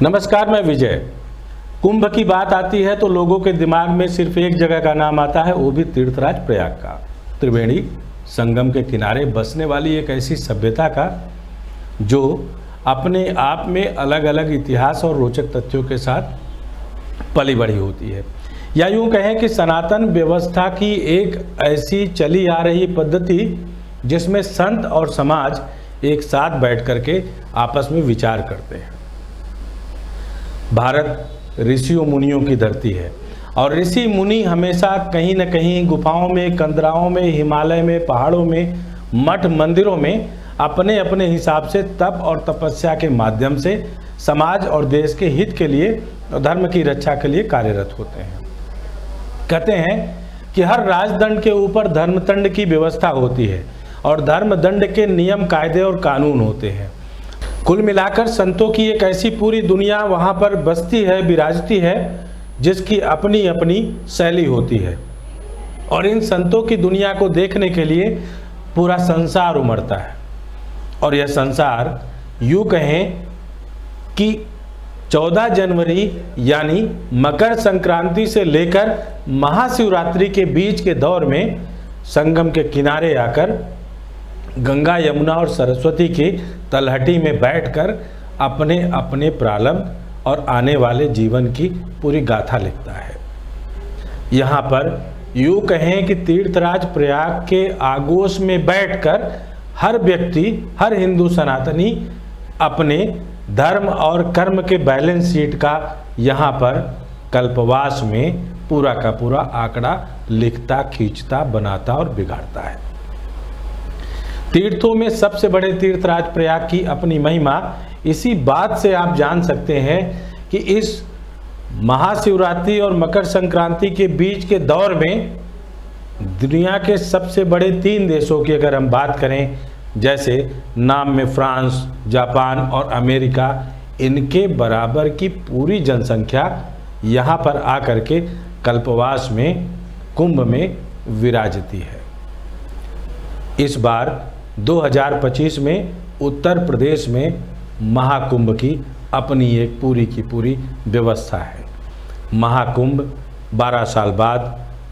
नमस्कार, मैं विजय। कुंभ की बात आती है तो लोगों के दिमाग में सिर्फ एक जगह का नाम आता है, वो भी तीर्थराज प्रयाग का। त्रिवेणी संगम के किनारे बसने वाली एक ऐसी सभ्यता का जो अपने आप में अलग अलग इतिहास और रोचक तथ्यों के साथ पली बढ़ी होती है, या यूँ कहें कि सनातन व्यवस्था की एक ऐसी चली आ रही पद्धति जिसमें संत और समाज एक साथ बैठ करके आपस में विचार करते हैं। भारत ऋषियों मुनियों की धरती है और ऋषि मुनि हमेशा कहीं न कहीं गुफाओं में, कंदराओं में, हिमालय में, पहाड़ों में, मठ मंदिरों में अपने अपने हिसाब से तप और तपस्या के माध्यम से समाज और देश के हित के लिए और धर्म की रक्षा के लिए कार्यरत होते हैं। कहते हैं कि हर राजदंड के ऊपर धर्मदंड की व्यवस्था होती है और धर्मदंड के नियम, कायदे और कानून होते हैं। कुल मिलाकर संतों की एक ऐसी पूरी दुनिया वहाँ पर बसती है, विराजती है, जिसकी अपनी अपनी शैली होती है। और इन संतों की दुनिया को देखने के लिए पूरा संसार उमड़ता है। और यह संसार यूँ कहें कि 14 जनवरी यानी मकर संक्रांति से लेकर महाशिवरात्रि के बीच के दौर में संगम के किनारे आकर गंगा, यमुना और सरस्वती की तलहटी में बैठकर अपने अपने प्रारंभ और आने वाले जीवन की पूरी गाथा लिखता है। यहाँ पर यूँ कहें कि तीर्थराज प्रयाग के आगोश में बैठकर हर व्यक्ति, हर हिंदू सनातनी अपने धर्म और कर्म के बैलेंस शीट का यहाँ पर कल्पवास में पूरा का पूरा आंकड़ा लिखता, खींचता, बनाता और बिगाड़ता है। तीर्थों में सबसे बड़े तीर्थराज प्रयाग की अपनी महिमा इसी बात से आप जान सकते हैं कि इस महाशिवरात्रि और मकर संक्रांति के बीच के दौर में दुनिया के सबसे बड़े 3 देशों की अगर हम बात करें, जैसे नाम में फ्रांस, जापान और अमेरिका, इनके बराबर की पूरी जनसंख्या यहाँ पर आकर के कल्पवास में, कुंभ में विराजती है। इस बार 2025 में उत्तर प्रदेश में महाकुंभ की अपनी एक पूरी की पूरी व्यवस्था है। महाकुंभ 12 साल बाद,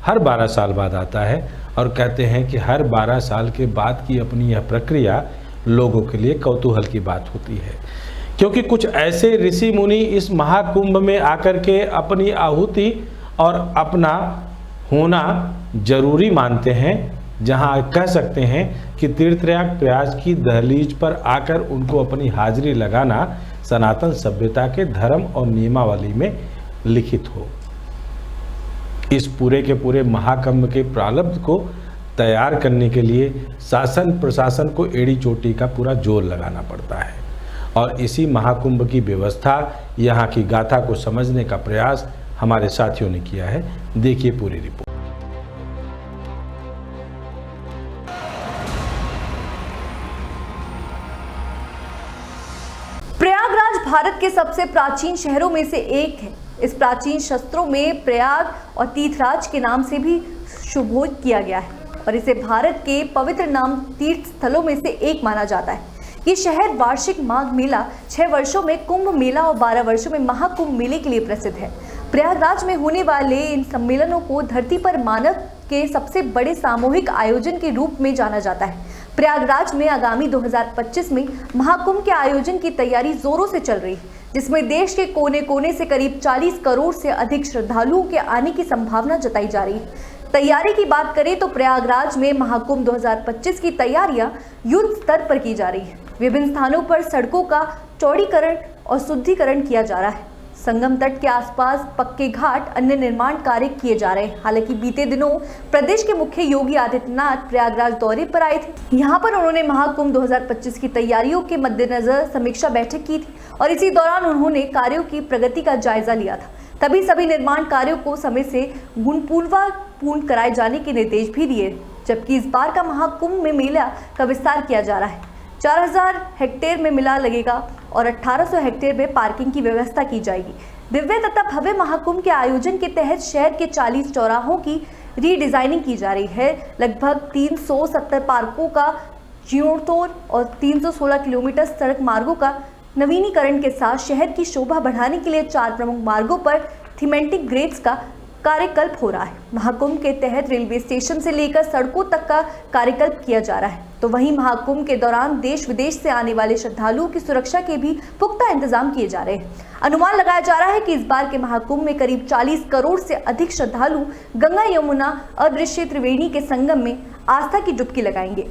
हर 12 साल बाद आता है और कहते हैं कि हर 12 साल के बाद की अपनी यह प्रक्रिया लोगों के लिए कौतूहल की बात होती है, क्योंकि कुछ ऐसे ऋषि मुनि इस महाकुंभ में आकर के अपनी आहुति और अपना होना जरूरी मानते हैं, जहां कह सकते हैं कि तीर्थराज प्रयाग की दहलीज पर आकर उनको अपनी हाजिरी लगाना सनातन सभ्यता के धर्म और नियमावली में लिखित हो। इस पूरे के पूरे महाकुंभ के प्रारंभ को तैयार करने के लिए शासन प्रशासन को एड़ी चोटी का पूरा जोर लगाना पड़ता है और इसी महाकुंभ की व्यवस्था, यहाँ की गाथा को समझने का प्रयास हमारे साथियों ने किया है। देखिए पूरी रिपोर्ट। प्रयागराज भारत के सबसे प्राचीन शहरों में से एक है। इस प्राचीन शास्त्रों में प्रयाग और तीर्थराज के नाम से भी सुबोध किया गया है और इसे भारत के पवित्र नाम तीर्थ स्थलों में से एक माना जाता है। ये शहर वार्षिक माघ मेला, 6 वर्षों में कुंभ मेला और 12 वर्षों में महाकुंभ मेले के लिए प्रसिद्ध है। प्रयागराज में होने वाले इन सम्मेलनों को धरती पर मानव के सबसे बड़े सामूहिक आयोजन के रूप में जाना जाता है। प्रयागराज में आगामी 2025 में महाकुंभ के आयोजन की तैयारी जोरों से चल रही है, जिसमें देश के कोने कोने से करीब 40 करोड़ से अधिक श्रद्धालुओं के आने की संभावना जताई जा रही है। तैयारी की बात करें तो प्रयागराज में महाकुंभ 2025 की तैयारियां युद्ध स्तर पर की जा रही है। विभिन्न स्थानों पर सड़कों का चौड़ीकरण और शुद्धिकरण किया जा रहा है। संगम तट के आसपास पक्के घाट, अन्य निर्माण कार्य किए जा रहे हैं। हालांकि बीते दिनों प्रदेश के मुख्य योगी आदित्यनाथ प्रयागराज दौरे पर आए थे। यहां पर उन्होंने महाकुंभ 2025 की तैयारियों के मद्देनजर समीक्षा बैठक की थी और इसी दौरान उन्होंने कार्यों की प्रगति का जायजा लिया था। तभी सभी निर्माण कार्यों को समय से गुणपूर्ण कराए जाने के निर्देश भी दिए, जबकि इस बार का महाकुंभ में मेला का विस्तार किया जा रहा है। 4000 हेक्टेयर में मेला लगेगा और 1800 हेक्टेयर में पार्किंग की व्यवस्था की जाएगी। दिव्य तथा भव्य महाकुंभ के आयोजन के तहत शहर के 40 चौराहों की रीडिजाइनिंग की जा रही है। लगभग 370 पार्कों का जीर्णोद्धार और 316 किलोमीटर सड़क मार्गों का नवीनीकरण के साथ शहर की शोभा बढ़ाने के लिए 4 प्रमुख मार्गों पर थीमेटिक ग्रेड्स का कार्यकल्प हो रहा है। महाकुंभ के तहत रेलवे स्टेशन से लेकर सड़कों तक का कार्यकल्प किया जा रहा है। तो वहीं महाकुंभ के दौरान देश विदेश से आने वाले श्रद्धालुओं की सुरक्षा के भी पुख्ता इंतजाम किए जा रहे हैं। अनुमान लगाया जा रहा है कि इस बार के महाकुंभ में करीब 40 करोड़ से अधिक श्रद्धालु गंगा यमुना अदृश्य त्रिवेणी के संगम में आस्था की डुबकी लगाएंगे।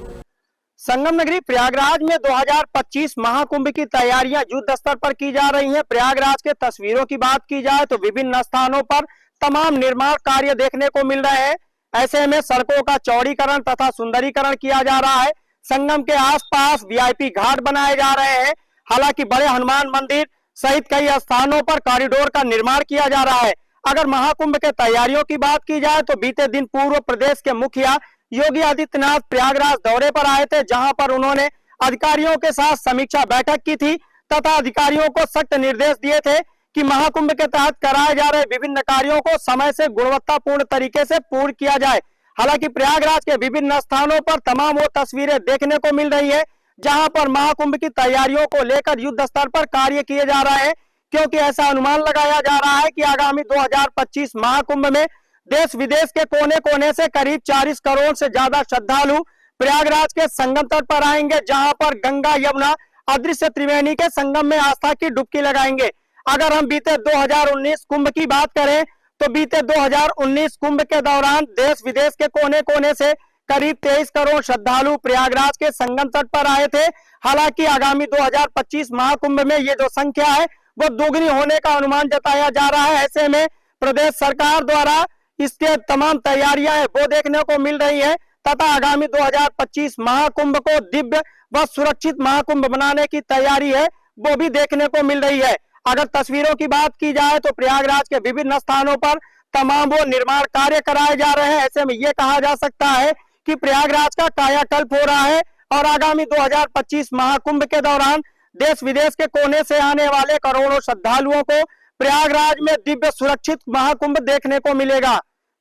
संगम नगरी प्रयागराज में 2025 महाकुंभ की तैयारियां युद्ध स्तर पर की जा रही हैं। प्रयागराज के तस्वीरों की बात की जाए तो विभिन्न स्थानों पर तमाम निर्माण कार्य देखने को मिल रहे हैं। ऐसे में सड़कों का चौड़ीकरण तथा सुंदरीकरण किया जा रहा है। संगम के आसपास वीआईपी घाट बनाए जा रहे हैं। हालांकि बड़े हनुमान मंदिर सहित कई स्थानों पर कॉरिडोर का निर्माण किया जा रहा है। अगर महाकुंभ के तैयारियों की बात की जाए तो बीते दिन पूर्व प्रदेश के मुखिया योगी आदित्यनाथ प्रयागराज दौरे पर आए थे, जहां पर उन्होंने अधिकारियों के साथ समीक्षा बैठक की थी तथा अधिकारियों को सख्त निर्देश दिए थे कि महाकुंभ के तहत कराए जा रहे विभिन्न कार्यों को समय से गुणवत्तापूर्ण तरीके से पूर्ण किया जाए। हालांकि प्रयागराज के विभिन्न स्थानों पर तमाम वो तस्वीरें देखने को मिल रही है जहां पर महाकुंभ की तैयारियों को लेकर युद्ध स्तर पर कार्य किए जा रहे हैं, क्योंकि ऐसा अनुमान लगाया जा रहा है कि आगामी 2025 महाकुंभ में देश विदेश के कोने कोने से करीब 40 करोड़ से ज्यादा श्रद्धालु प्रयागराज के संगम तट पर आएंगे, जहां पर गंगा यमुना अदृश्य त्रिवेणी के संगम में आस्था की डुबकी लगाएंगे। अगर हम बीते 2019 कुंभ की बात करें तो बीते 2019 कुंभ के दौरान देश विदेश के कोने कोने से करीब 23 करोड़ श्रद्धालु प्रयागराज के संगम तट पर आए थे। हालांकि आगामी 2025 महाकुंभ में ये जो संख्या है वो दोगुनी होने का अनुमान जताया जा रहा है। ऐसे में प्रदेश सरकार द्वारा इसके तमाम तैयारियां है वो देखने को मिल रही है तथा आगामी 2025 महाकुंभ को दिव्य व सुरक्षित महाकुंभ बनाने की तैयारी है वो भी देखने को मिल रही है। अगर तस्वीरों की बात की जाए तो प्रयागराज के विभिन्न स्थानों पर तमाम वो निर्माण कार्य कराए जा रहे हैं। ऐसे में ये कहा जा सकता है कि प्रयागराज का कायाकल्प हो रहा है और आगामी 2025 महाकुंभ के दौरान देश विदेश के कोने से आने वाले करोड़ों श्रद्धालुओं को प्रयागराज में दिव्य सुरक्षित महाकुंभ देखने को मिलेगा।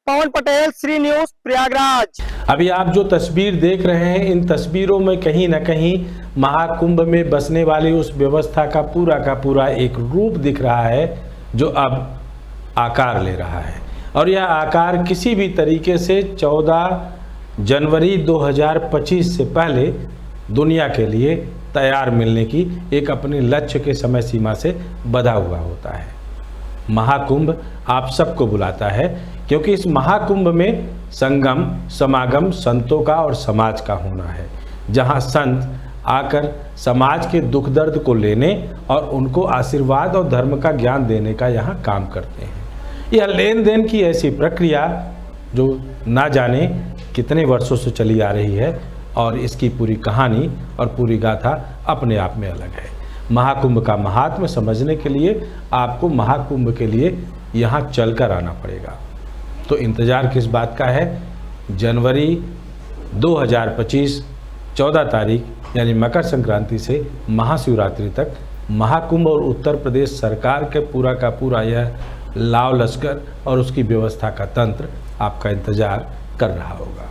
पवन पटेल, श्री न्यूज, प्रयागराज। अभी आप जो तस्वीर देख रहे हैं, इन तस्वीरों में कहीं ना कहीं महाकुंभ में बसने वाली उस व्यवस्था का पूरा एक रूप दिख रहा है जो अब आकार ले रहा है। और यह आकार किसी भी तरीके से 14 जनवरी 2025 से पहले दुनिया के लिए तैयार मिलने की एक अपने लक्ष्य के समय सीमा से बंधा हुआ होता है। महाकुंभ आप सबको बुलाता है क्योंकि इस महाकुंभ में संगम समागम संतों का और समाज का होना है, जहां संत आकर समाज के दुख दर्द को लेने और उनको आशीर्वाद और धर्म का ज्ञान देने का यहाँ काम करते हैं। यह लेन देन की ऐसी प्रक्रिया जो ना जाने कितने वर्षों से चली आ रही है और इसकी पूरी कहानी और पूरी गाथा अपने आप में अलग है। महाकुंभ का महात्म्य समझने के लिए आपको महाकुंभ के लिए यहाँ चलकर आना पड़ेगा। तो इंतज़ार किस बात का है? जनवरी 2025 14 तारीख यानी मकर संक्रांति से महाशिवरात्रि तक महाकुंभ और उत्तर प्रदेश सरकार के पूरा का पूरा यह लाव लश्कर और उसकी व्यवस्था का तंत्र आपका इंतज़ार कर रहा होगा।